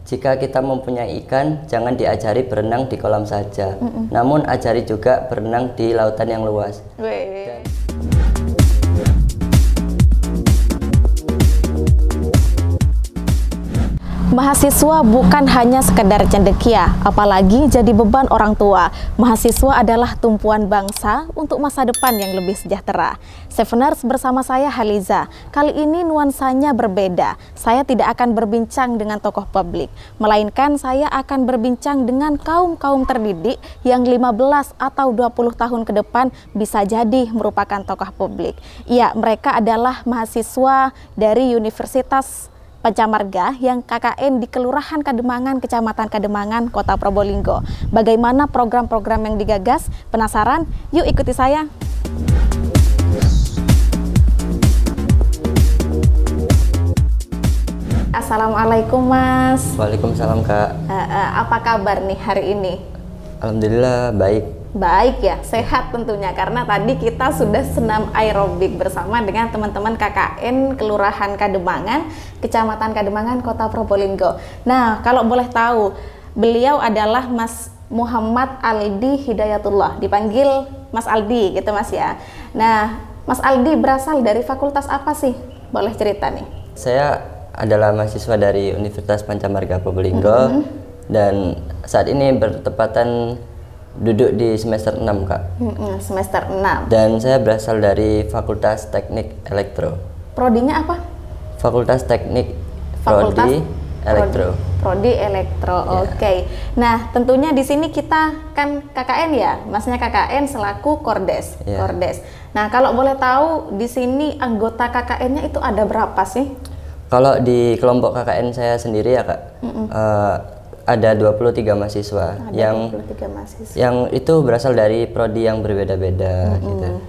jika kita mempunyai ikan, jangan diajari berenang di kolam saja, namun ajari juga berenang di lautan yang luas. Mahasiswa bukan hanya sekedar cendekia, apalagi jadi beban orang tua. Mahasiswa adalah tumpuan bangsa untuk masa depan yang lebih sejahtera. Seveners bersama saya Haliza. Kali ini nuansanya berbeda. Saya tidak akan berbincang dengan tokoh publik, melainkan saya akan berbincang dengan kaum-kaum terdidik yang 15 atau 20 tahun ke depan bisa jadi merupakan tokoh publik. Ya, mereka adalah mahasiswa dari Universitas Pancamarga yang KKN di Kelurahan Kademangan, Kecamatan Kademangan, Kota Probolinggo. Bagaimana program-program yang digagas? Penasaran? Yuk ikuti saya. Assalamualaikum Mas. Waalaikumsalam Kak. Apa kabar nih hari ini? Alhamdulillah baik. Baik ya, sehat tentunya karena tadi kita sudah senam aerobik bersama dengan teman-teman KKN Kelurahan Kademangan, Kecamatan Kademangan, Kota Probolinggo. Nah, kalau boleh tahu, beliau adalah Mas Muhammad Aldi Hidayatullah, dipanggil Mas Aldi gitu Mas ya. Nah, Mas Aldi berasal dari fakultas apa sih? Boleh cerita nih? Saya adalah mahasiswa dari Universitas Pancamarga Probolinggo dan saat ini bertepatan duduk di semester 6 Kak. Semester 6. Dan saya berasal dari Fakultas Teknik Elektro. Prodinya apa? Fakultas Teknik Fakultas Prodi Elektro. Prodi Elektro. Yeah. Oke. Nah, tentunya di sini kita kan KKN ya, Masnya KKN selaku Kordes. Yeah. Kordes. Nah, kalau boleh tahu di sini anggota KKN-nya itu ada berapa sih? Kalau di kelompok KKN saya sendiri ya Kak, ada 23 mahasiswa. Ada 23 mahasiswa. Yang itu berasal dari prodi yang berbeda-beda gitu.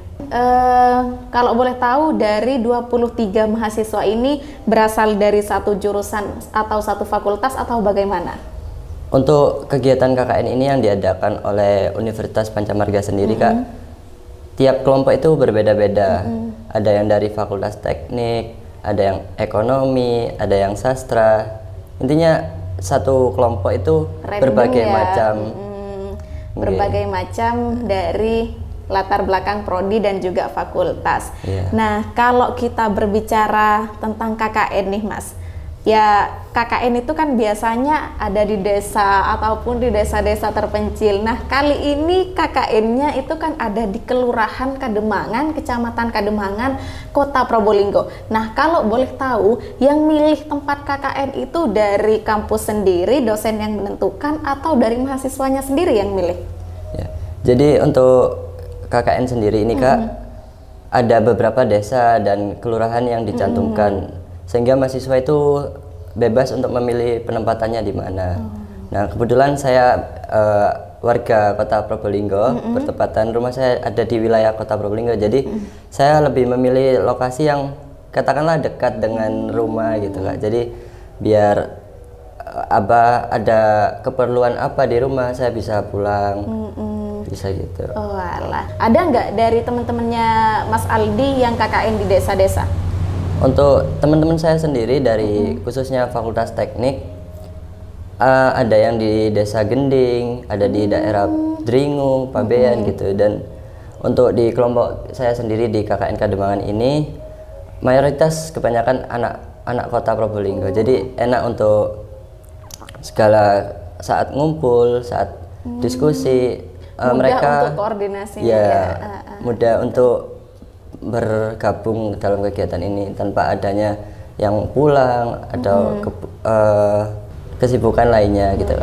Kalau boleh tahu dari 23 mahasiswa ini berasal dari satu jurusan atau satu fakultas atau bagaimana? Untuk kegiatan KKN ini yang diadakan oleh Universitas Pancamarga sendiri Kak, tiap kelompok itu berbeda-beda. Ada yang dari fakultas teknik, ada yang ekonomi, ada yang sastra. Intinya satu kelompok itu random berbagai ya? macam. Berbagai macam dari latar belakang prodi dan juga fakultas. Nah, kalau kita berbicara tentang KKN nih Mas, ya KKN itu kan biasanya ada di desa ataupun di desa-desa terpencil. Nah, kali ini KKN-nya itu kan ada di Kelurahan Kademangan, Kecamatan Kademangan, Kota Probolinggo. Nah, kalau boleh tahu, yang milih tempat KKN itu dari kampus sendiri, dosen yang menentukan, atau dari mahasiswanya sendiri yang milih? Ya. Jadi untuk KKN sendiri ini Kak, ada beberapa desa dan kelurahan yang dicantumkan. Sehingga mahasiswa itu bebas untuk memilih penempatannya di mana. Nah, kebetulan saya warga Kota Probolinggo, bertepatan rumah saya ada di wilayah Kota Probolinggo. Jadi saya lebih memilih lokasi yang katakanlah dekat dengan rumah gitu Kak. Jadi biar ada keperluan apa di rumah saya bisa pulang. Bisa gitu. Oh alah. Ada nggak dari teman-temannya Mas Aldi yang KKN di desa-desa? Untuk teman-teman saya sendiri dari khususnya Fakultas Teknik, ada yang di Desa Gending, ada di daerah Dringu, Pabean gitu. Dan untuk di kelompok saya sendiri di KKN Kademangan ini, mayoritas kebanyakan anak Kota Probolinggo. Jadi enak untuk segala saat ngumpul, saat diskusi. Mudah mereka untuk koordinasinya ya. Mudah untuk bergabung dalam kegiatan ini tanpa adanya yang pulang atau kesibukan lainnya gitu.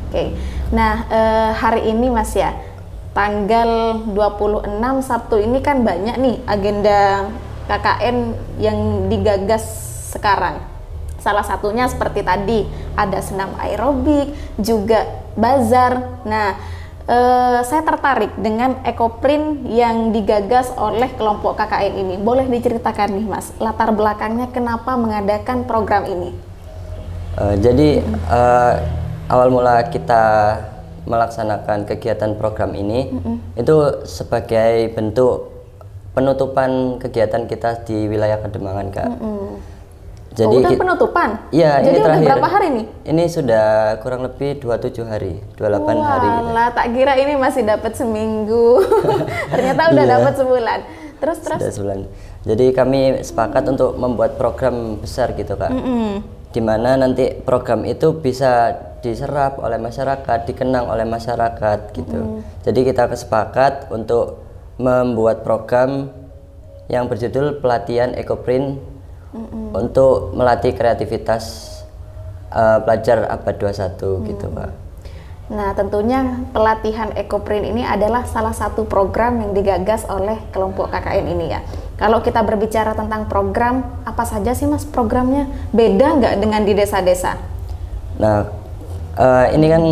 Oke. Nah, hari ini Mas ya, tanggal 26 Sabtu ini kan banyak nih agenda KKN yang digagas sekarang. Salah satunya seperti tadi, ada senam aerobik, juga bazar. Nah, saya tertarik dengan ekoprint yang digagas oleh kelompok KKN ini. Boleh diceritakan nih Mas, latar belakangnya kenapa mengadakan program ini? Jadi awal mula kita melaksanakan kegiatan program ini itu sebagai bentuk penutupan kegiatan kita di wilayah Kademangan Kak. Jadi udah penutupan? Iya, jadi ini terakhir. Udah berapa hari nih? Ini sudah kurang lebih 27 hari, 28 hari. Walah, tak kira ini masih dapat seminggu. Ternyata udah dapat sebulan. Terus. Sudah sebulan. Jadi kami sepakat untuk membuat program besar gitu Kak. Di mana nanti program itu bisa diserap oleh masyarakat, dikenang oleh masyarakat gitu. Jadi kita sepakat untuk membuat program yang berjudul pelatihan ekoprint untuk melatih kreativitas pelajar abad 21 gitu Pak. Nah, tentunya pelatihan ekoprint ini adalah salah satu program yang digagas oleh kelompok KKN ini ya. Kalau kita berbicara tentang program, apa saja sih Mas programnya? Beda nggak dengan di desa-desa? Nah, ini kan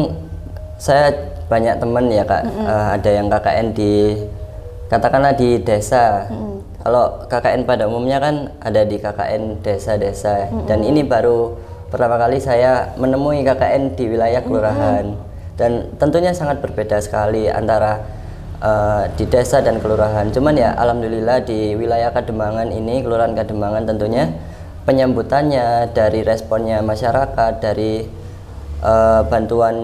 saya banyak teman ya Kak, ada yang KKN di, katakanlah di desa. Kalau KKN pada umumnya kan ada di KKN desa-desa, dan ini baru pertama kali saya menemui KKN di wilayah kelurahan, dan tentunya sangat berbeda sekali antara di desa dan kelurahan. Cuman ya alhamdulillah di wilayah Kademangan ini, Kelurahan Kademangan, tentunya penyambutannya dari responnya masyarakat, dari bantuan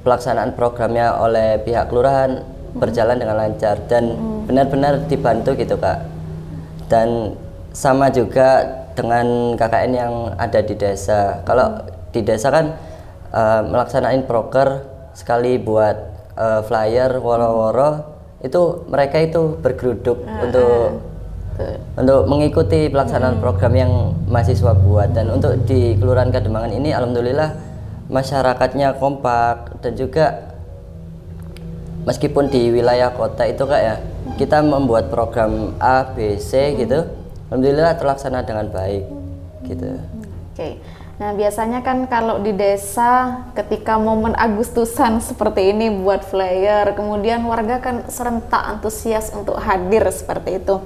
pelaksanaan programnya oleh pihak kelurahan berjalan dengan lancar dan benar-benar dibantu gitu Kak. Dan sama juga dengan KKN yang ada di desa. Kalau di desa kan melaksanain proker sekali buat flyer, woro-woro, itu mereka itu bergeruduk untuk mengikuti pelaksanaan program yang mahasiswa buat. Dan untuk di Kelurahan Kademangan ini alhamdulillah masyarakatnya kompak, dan juga meskipun di wilayah kota itu Kak ya, kita membuat program A, B, C gitu, alhamdulillah terlaksana dengan baik gitu. Oke. Nah, biasanya kan kalau di desa ketika momen Agustusan seperti ini buat flyer, kemudian warga kan serentak antusias untuk hadir seperti itu.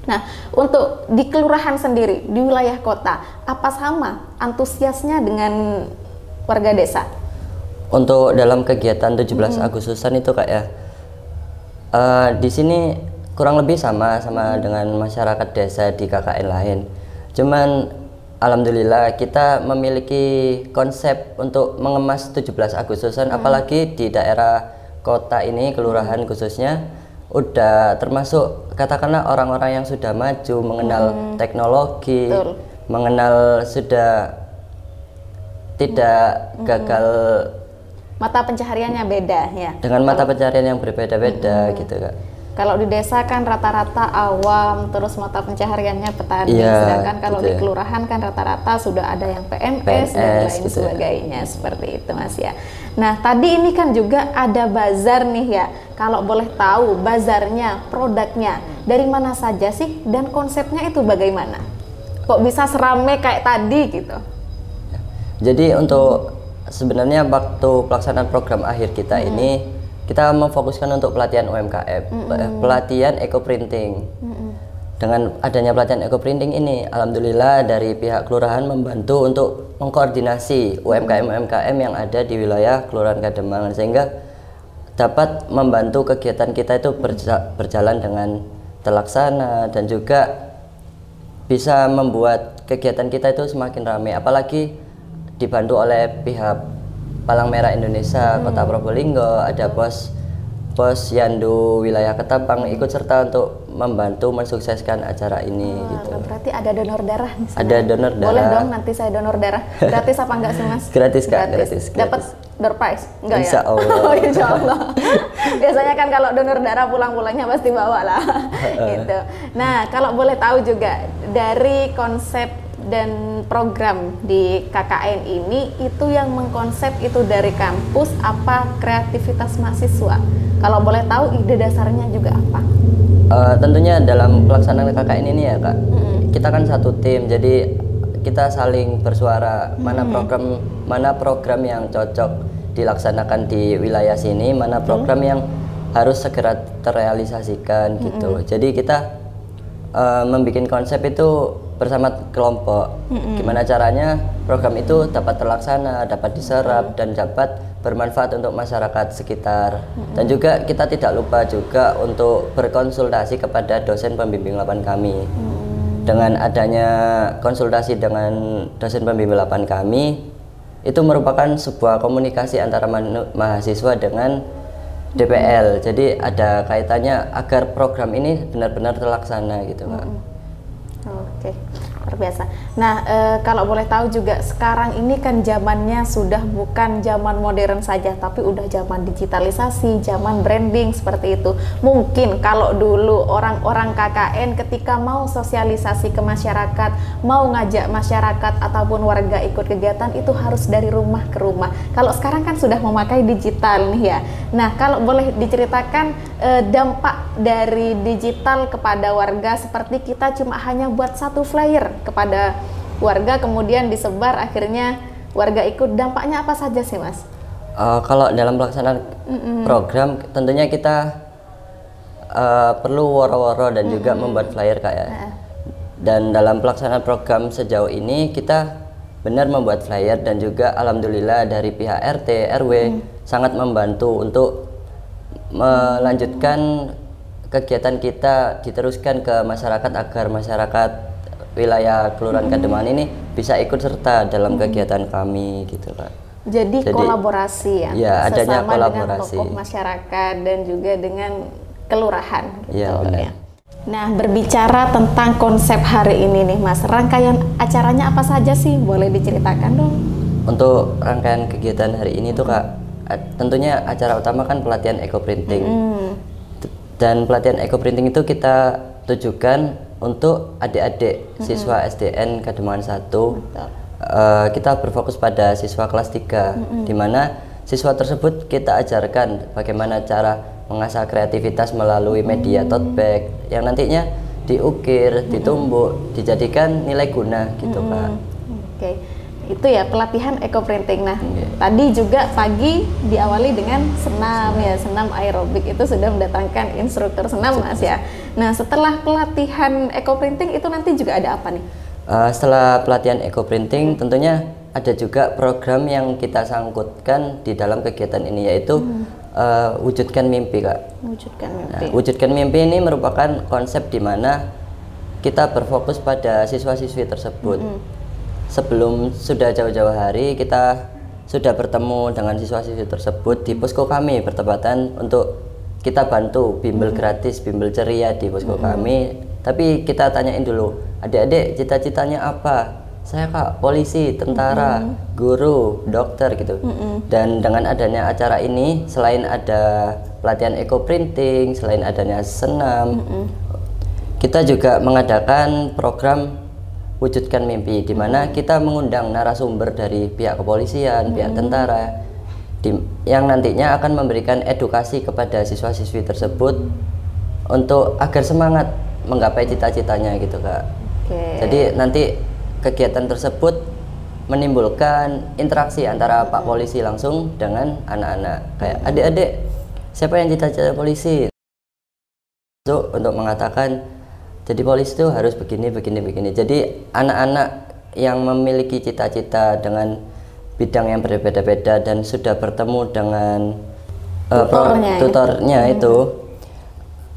Nah, untuk di kelurahan sendiri, di wilayah kota, apa sama antusiasnya dengan warga desa? Untuk dalam kegiatan 17 Agustusan itu Kak ya, di sini kurang lebih sama dengan masyarakat desa di KKN lain. Cuman alhamdulillah kita memiliki konsep untuk mengemas 17 Agustusan, apalagi di daerah kota ini, kelurahan khususnya, udah termasuk katakanlah orang-orang yang sudah maju, mengenal teknologi, mengenal sudah tidak gagal, mata pencahariannya beda ya. Dengan mata pencaharian yang berbeda-beda gitu Kak. Kalau di desa kan rata-rata awam, terus mata pencahariannya petani, Iya, sedangkan kalau gitu di ya. kelurahan kan rata-rata sudah ada yang PNS dan lain gitu sebagainya, seperti itu Mas ya. Nah, tadi ini kan juga ada bazar nih ya. Kalau boleh tahu bazarnya, produknya dari mana saja sih, dan konsepnya itu bagaimana? Kok bisa serame kayak tadi gitu? Jadi untuk sebenarnya waktu pelaksanaan program akhir kita ini, kita memfokuskan untuk pelatihan UMKM, pelatihan ekoprinting. Dengan adanya pelatihan ekoprinting ini, alhamdulillah dari pihak kelurahan membantu untuk mengkoordinasi UMKM yang ada di wilayah Kelurahan Kademangan, sehingga dapat membantu kegiatan kita itu berjalan dengan terlaksana, dan juga bisa membuat kegiatan kita itu semakin ramai, apalagi dibantu oleh pihak Palang Merah Indonesia Kota Probolinggo, ada pos Yandu wilayah Ketapang ikut serta untuk membantu mensukseskan acara ini gitu. Berarti ada donor darah nih. Ada donor darah. Boleh dong nanti saya donor darah. Gratis apa enggak sih Mas? Gratis Kak, gratis. Dapat door prize? Enggak ya? Insya Allah. Oh, insya Allah. Biasanya kan kalau donor darah pulang-pulangnya pasti bawa lah. Gitu. Nah, kalau boleh tahu juga dari konsep dan program di KKN ini, itu yang mengkonsep itu dari kampus apa kreativitas mahasiswa? Kalau boleh tahu ide dasarnya juga apa? Tentunya dalam pelaksanaan KKN ini ya Kak, kita kan satu tim, jadi kita saling bersuara mana program yang cocok dilaksanakan di wilayah sini, mana program yang harus segera terrealisasikan gitu. Jadi kita membuat konsep itu bersama kelompok, gimana caranya program itu dapat terlaksana, dapat diserap, dan dapat bermanfaat untuk masyarakat sekitar. Dan juga kita tidak lupa juga untuk berkonsultasi kepada dosen pembimbing lapan kami. Dengan adanya konsultasi dengan dosen pembimbing lapangan kami, itu merupakan sebuah komunikasi antara mahasiswa dengan DPL. Jadi ada kaitannya agar program ini benar-benar terlaksana gitu, Kak. Oke, luar biasa. Nah, kalau boleh tahu juga sekarang ini kan zamannya sudah bukan zaman modern saja, tapi udah zaman digitalisasi, zaman branding seperti itu. Mungkin kalau dulu orang-orang KKN ketika mau sosialisasi ke masyarakat, mau ngajak masyarakat ataupun warga ikut kegiatan itu harus dari rumah ke rumah. Kalau sekarang kan sudah memakai digital nih ya. Nah, kalau boleh diceritakan dampak dari digital kepada warga, seperti kita cuma hanya buat satu flyer kepada warga kemudian disebar akhirnya warga ikut, dampaknya apa saja sih Mas? Kalau dalam pelaksanaan program tentunya kita perlu woro-woro dan juga membuat flyer, Kak, ya. Dan dalam pelaksanaan program sejauh ini kita benar membuat flyer dan juga alhamdulillah dari pihak RT RW sangat membantu untuk melanjutkan kegiatan kita diteruskan ke masyarakat agar masyarakat wilayah Kelurahan Kademangan ini bisa ikut serta dalam kegiatan kami gitu, Kak. Jadi kolaborasi ya, ya adanya sesama kolaborasi dengan tokoh masyarakat dan juga dengan kelurahan gitu ya, benar. ya. Nah, berbicara tentang konsep hari ini nih Mas, rangkaian acaranya apa saja sih? Boleh diceritakan dong? Untuk rangkaian kegiatan hari ini tuh, Kak, tentunya acara utama kan pelatihan ekoprinting. Dan pelatihan ekoprinting itu kita tujukan untuk adik-adik siswa SDN Kademangan 1. Kita berfokus pada siswa kelas 3, di mana siswa tersebut kita ajarkan bagaimana cara mengasah kreativitas melalui media tote bag yang nantinya diukir, ditumbuk, dijadikan nilai guna gitu, Kak. Oke. Itu ya pelatihan ekoprinting. Nah, tadi juga pagi diawali dengan senam ya, senam aerobik, itu sudah mendatangkan instruktur senam Mas ya. Nah, setelah pelatihan ekoprinting itu nanti juga ada apa nih? Setelah pelatihan ekoprinting tentunya ada juga program yang kita sangkutkan di dalam kegiatan ini, yaitu wujudkan mimpi, Kak. Wujudkan mimpi. Nah, wujudkan mimpi ini merupakan konsep di mana kita berfokus pada siswa-siswi tersebut. Sebelum sudah jauh-jauh hari kita sudah bertemu dengan siswa-siswi tersebut di posko kami bertepatan untuk kita bantu bimbel gratis, bimbel ceria di posko kami. Tapi kita tanyain dulu, adik-adik cita-citanya apa? Saya, Kak, polisi, tentara, guru, dokter gitu. Dan dengan adanya acara ini, selain ada pelatihan ekoprinting, selain adanya senam, kita juga mengadakan program wujudkan mimpi, di mana kita mengundang narasumber dari pihak kepolisian, pihak tentara, yang nantinya akan memberikan edukasi kepada siswa-siswi tersebut untuk agar semangat menggapai cita-citanya gitu, Kak. Jadi nanti kegiatan tersebut menimbulkan interaksi antara Pak Polisi langsung dengan anak-anak, kayak adik-adik siapa yang cita-cita polisi, untuk mengatakan jadi polisi itu harus begini. Jadi anak-anak yang memiliki cita-cita dengan bidang yang berbeda-beda dan sudah bertemu dengan tutornya itu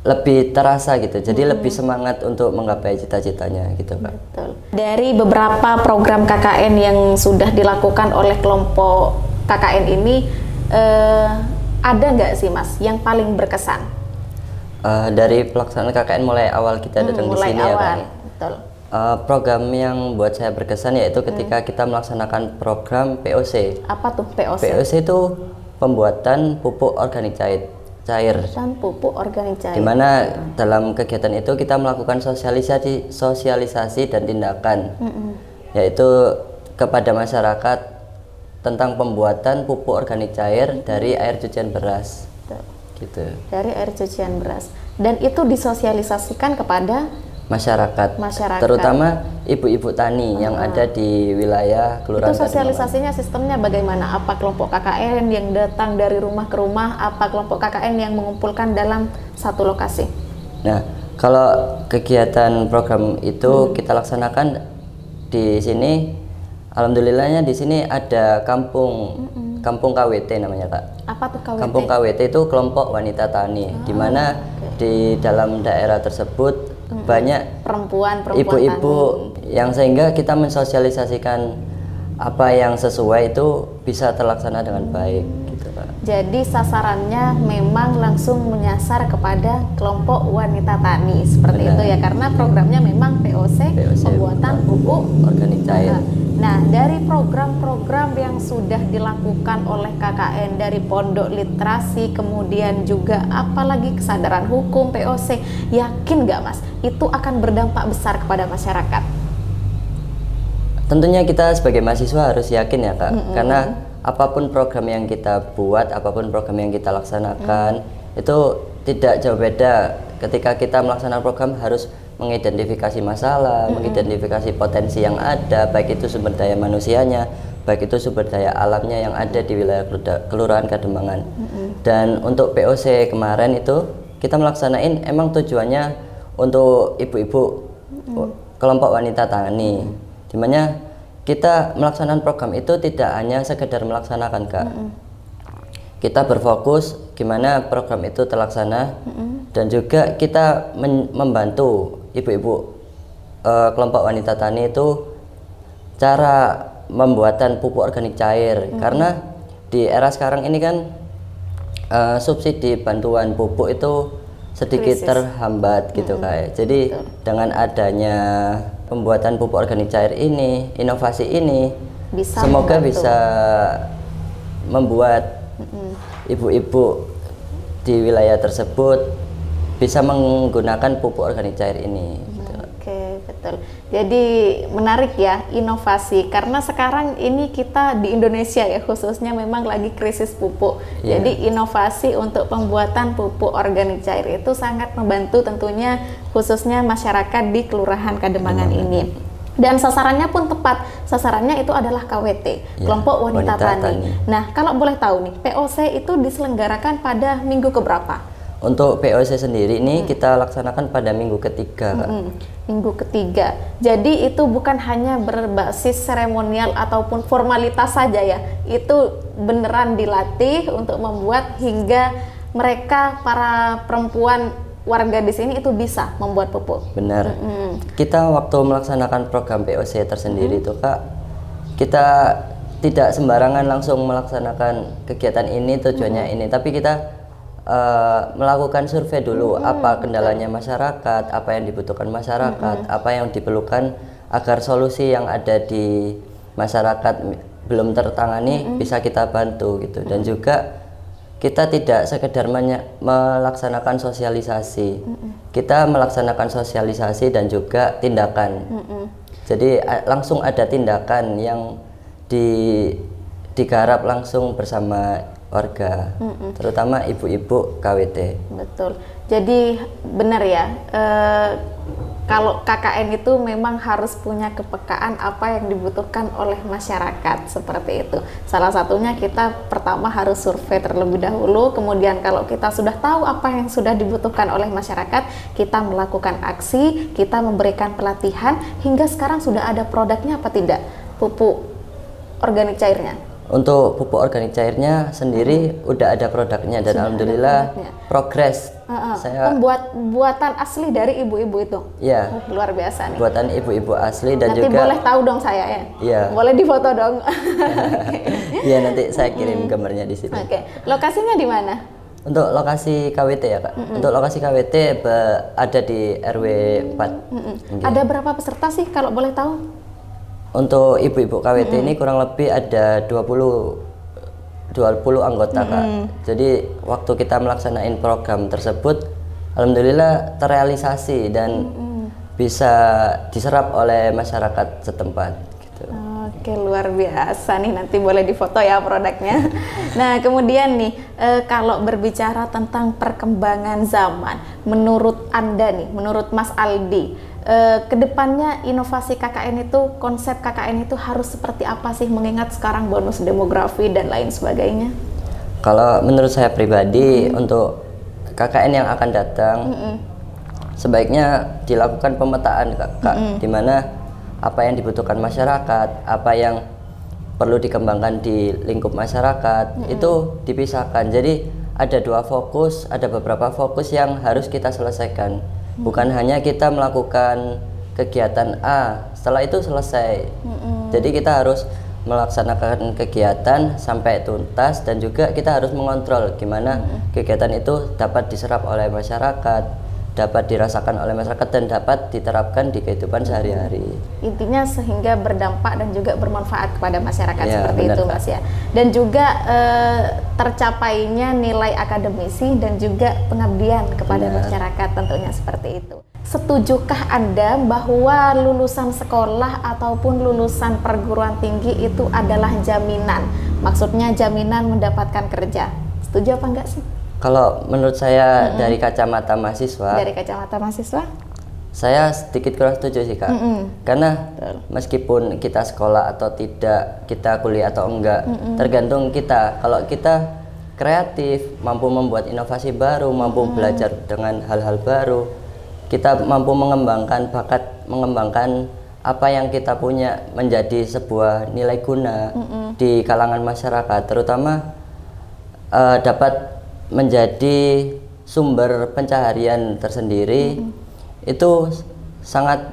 lebih terasa gitu. Jadi lebih semangat untuk menggapai cita-citanya gitu, Kak. Betul. Dari beberapa program KKN yang sudah dilakukan oleh kelompok KKN ini, ada nggak sih Mas yang paling berkesan? Dari pelaksanaan KKN mulai awal kita datang di sini ya, Kak. Betul. Program yang buat saya berkesan yaitu ketika kita melaksanakan program POC. Apa tuh POC? POC itu pembuatan pupuk organik cair. Dan pupuk organik cair. Dimana dalam kegiatan itu kita melakukan sosialisasi dan tindakan, yaitu kepada masyarakat tentang pembuatan pupuk organik cair dari air cucian beras. Gitu. Dari air cucian beras, dan itu disosialisasikan kepada masyarakat, terutama ibu-ibu tani yang ada di wilayah Kelurahan. Itu sosialisasinya sistemnya bagaimana? Apa kelompok KKN yang datang dari rumah ke rumah? Apa kelompok KKN yang mengumpulkan dalam satu lokasi? Nah, kalau kegiatan program itu kita laksanakan di sini, alhamdulillahnya di sini ada kampung KWT namanya, Kak. Apa tuh KWT? Kampung KWT itu kelompok wanita tani, di mana di dalam daerah tersebut banyak perempuan ibu-ibu yang sehingga kita mensosialisasikan apa yang sesuai itu bisa terlaksana dengan baik gitu Kak. Jadi sasarannya memang langsung menyasar kepada kelompok wanita tani seperti itu ya, karena programnya memang POC pembuatan pupuk organik cair. Nah, dari program-program yang sudah dilakukan oleh KKN dari pondok literasi, kemudian juga apalagi kesadaran hukum POC, yakin nggak Mas itu akan berdampak besar kepada masyarakat? Tentunya kita sebagai mahasiswa harus yakin ya Kak, karena apapun program yang kita buat, apapun program yang kita laksanakan, itu tidak jauh beda ketika kita melaksanakan program harus mengidentifikasi masalah, mengidentifikasi potensi yang ada, baik itu sumber daya manusianya, baik itu sumber daya alamnya yang ada di wilayah Kelurahan Kademangan. Dan untuk POC kemarin itu kita melaksanain emang tujuannya untuk ibu-ibu kelompok wanita tani, dimana kita melaksanakan program itu tidak hanya sekedar melaksanakan Kak. Kita berfokus gimana program itu terlaksana, dan juga kita membantu ibu-ibu kelompok wanita tani itu cara pembuatan pupuk organik cair, karena di era sekarang ini kan subsidi bantuan pupuk itu sedikit terhambat gitu Kak. Jadi dengan adanya pembuatan pupuk organik cair ini, inovasi ini semoga bisa membuat ibu-ibu di wilayah tersebut bisa menggunakan pupuk organik cair ini. Oke, betul. Jadi menarik ya inovasi, karena sekarang ini kita di Indonesia ya khususnya memang lagi krisis pupuk. Jadi inovasi untuk pembuatan pupuk organik cair itu sangat membantu tentunya khususnya masyarakat di Kelurahan Kademangan ini. Dan sasarannya pun tepat, sasarannya itu adalah KWT, kelompok wanita tani. Nah, kalau boleh tahu nih, POC itu diselenggarakan pada minggu keberapa? Untuk POC sendiri ini kita laksanakan pada minggu ketiga Kak. Minggu ketiga. Jadi itu bukan hanya berbasis seremonial ataupun formalitas saja ya. Itu beneran dilatih untuk membuat hingga mereka para perempuan warga di sini itu bisa membuat pupuk. Benar. Kita waktu melaksanakan program POC tersendiri itu Kak, kita tidak sembarangan langsung melaksanakan kegiatan ini tujuannya ini, tapi kita melakukan survei dulu apa kendalanya masyarakat, apa yang dibutuhkan masyarakat, apa yang diperlukan agar solusi yang ada di masyarakat belum tertangani bisa kita bantu gitu. Dan juga kita tidak sekedar melaksanakan sosialisasi, kita melaksanakan sosialisasi dan juga tindakan. Jadi langsung ada tindakan yang digarap langsung bersama warga, terutama ibu-ibu KWT. Betul. Jadi benar ya, kalau KKN itu memang harus punya kepekaan apa yang dibutuhkan oleh masyarakat seperti itu. Salah satunya kita pertama harus survei terlebih dahulu, kemudian kalau kita sudah tahu apa yang sudah dibutuhkan oleh masyarakat, kita melakukan aksi, kita memberikan pelatihan, hingga sekarang sudah ada produknya apa tidak? Pupuk organik cairnya. Untuk pupuk organik cairnya sendiri udah ada produknya dan alhamdulillah progres. Saya buatan asli dari ibu-ibu itu. Iya. Luar biasa nih. Buatan ibu-ibu asli dan nanti juga. Nanti boleh tahu dong saya ya. Iya. Boleh difoto dong. Iya, nanti saya kirim gambarnya di sini. Oke. Lokasinya di mana? Untuk lokasi KWT ya Kak. Untuk lokasi KWT ada di RW 4. Ada berapa peserta sih kalau boleh tahu? Untuk ibu-ibu KWT ini kurang lebih ada 20 anggota Kak. Jadi waktu kita melaksanain program tersebut alhamdulillah terrealisasi dan bisa diserap oleh masyarakat setempat gitu. Oke, luar biasa nih, nanti boleh difoto ya produknya. Nah, kemudian nih kalau berbicara tentang perkembangan zaman, menurut Anda nih, menurut Mas Aldi, kedepannya inovasi KKN itu, konsep KKN itu harus seperti apa sih, mengingat sekarang bonus demografi dan lain sebagainya? Kalau menurut saya pribadi untuk KKN yang akan datang sebaiknya dilakukan pemetaan Kak, di mana apa yang dibutuhkan masyarakat, apa yang perlu dikembangkan di lingkup masyarakat itu dipisahkan. Jadi ada dua fokus, ada beberapa fokus yang harus kita selesaikan. Bukan hanya kita melakukan kegiatan A, setelah itu selesai. Jadi kita harus melaksanakan kegiatan sampai tuntas, dan juga kita harus mengontrol gimana kegiatan itu dapat diserap oleh masyarakat, dapat dirasakan oleh masyarakat, dan dapat diterapkan di kehidupan sehari-hari. Intinya sehingga berdampak dan juga bermanfaat kepada masyarakat, Ya, seperti benar, itu Kak. Mas ya. Dan juga tercapainya nilai akademisi dan juga pengabdian kepada Benar. masyarakat, tentunya seperti itu. Setujukah Anda bahwa lulusan sekolah ataupun lulusan perguruan tinggi itu adalah jaminan? Maksudnya jaminan mendapatkan kerja. Setuju apa enggak sih? Kalau menurut saya dari kacamata mahasiswa, Dari kacamata mahasiswa? saya sedikit kurang setuju sih, Kak. Karena meskipun kita sekolah atau tidak, kita kuliah atau enggak, tergantung kita. Kalau kita kreatif, mampu membuat inovasi baru, mampu belajar dengan hal-hal baru, kita mampu mengembangkan bakat, mengembangkan apa yang kita punya menjadi sebuah nilai guna di kalangan masyarakat, terutama dapat menjadi sumber pencaharian tersendiri. Itu sangat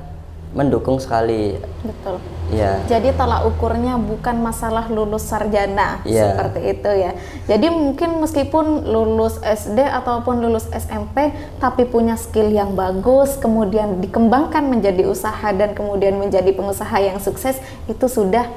mendukung sekali. Betul. Ya. Jadi tolak ukurnya bukan masalah lulus sarjana, Iya. seperti itu ya. Jadi mungkin meskipun lulus SD ataupun lulus SMP tapi punya skill yang bagus, kemudian dikembangkan menjadi usaha dan kemudian menjadi pengusaha yang sukses, itu sudah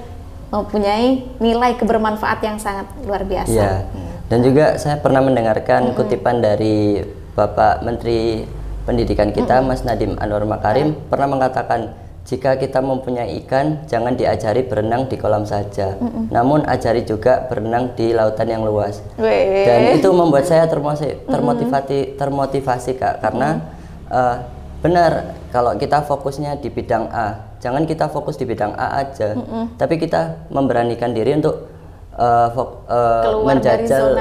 mempunyai nilai kebermanfaat yang sangat luar biasa. Iya. Dan juga saya pernah mendengarkan kutipan dari Bapak Menteri Pendidikan kita, Mas Nadiem Anwar Makarim, pernah mengatakan, jika kita mempunyai ikan, jangan diajari berenang di kolam saja, namun ajari juga berenang di lautan yang luas. Dan itu membuat saya termotivasi, Kak, karena benar, kalau kita fokusnya di bidang A, jangan kita fokus di bidang A aja, tapi kita memberanikan diri untuk menjajal,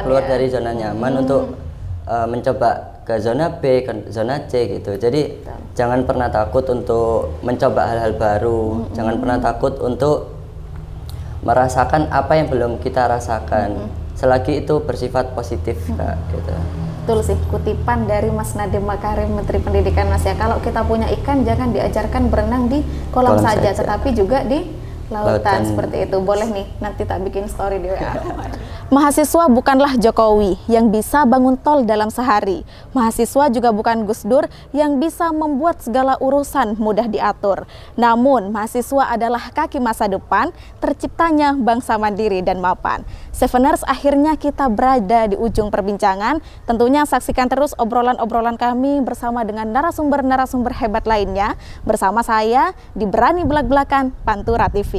keluar dari zona nyaman untuk mencoba ke zona B, ke zona C gitu. Jadi jangan pernah takut untuk mencoba hal-hal baru, jangan pernah takut untuk merasakan apa yang belum kita rasakan, selagi itu bersifat positif, Kak, gitu. Betul sih, kutipan dari Mas Nadiem Makarim, Menteri Pendidikan Mas ya. Kalau kita punya ikan, jangan diajarkan berenang di kolam saja, tetapi juga di lautan, seperti itu. Boleh nih, nanti tak bikin story di WA. Mahasiswa bukanlah Jokowi yang bisa bangun tol dalam sehari. Mahasiswa juga bukan Gus Dur yang bisa membuat segala urusan mudah diatur. Namun, mahasiswa adalah kaki masa depan terciptanya bangsa mandiri dan mapan. Seveners, akhirnya kita berada di ujung perbincangan. Tentunya saksikan terus obrolan-obrolan kami bersama dengan narasumber-narasumber hebat lainnya. Bersama saya di Berani Belak-Belakan Pantura TV.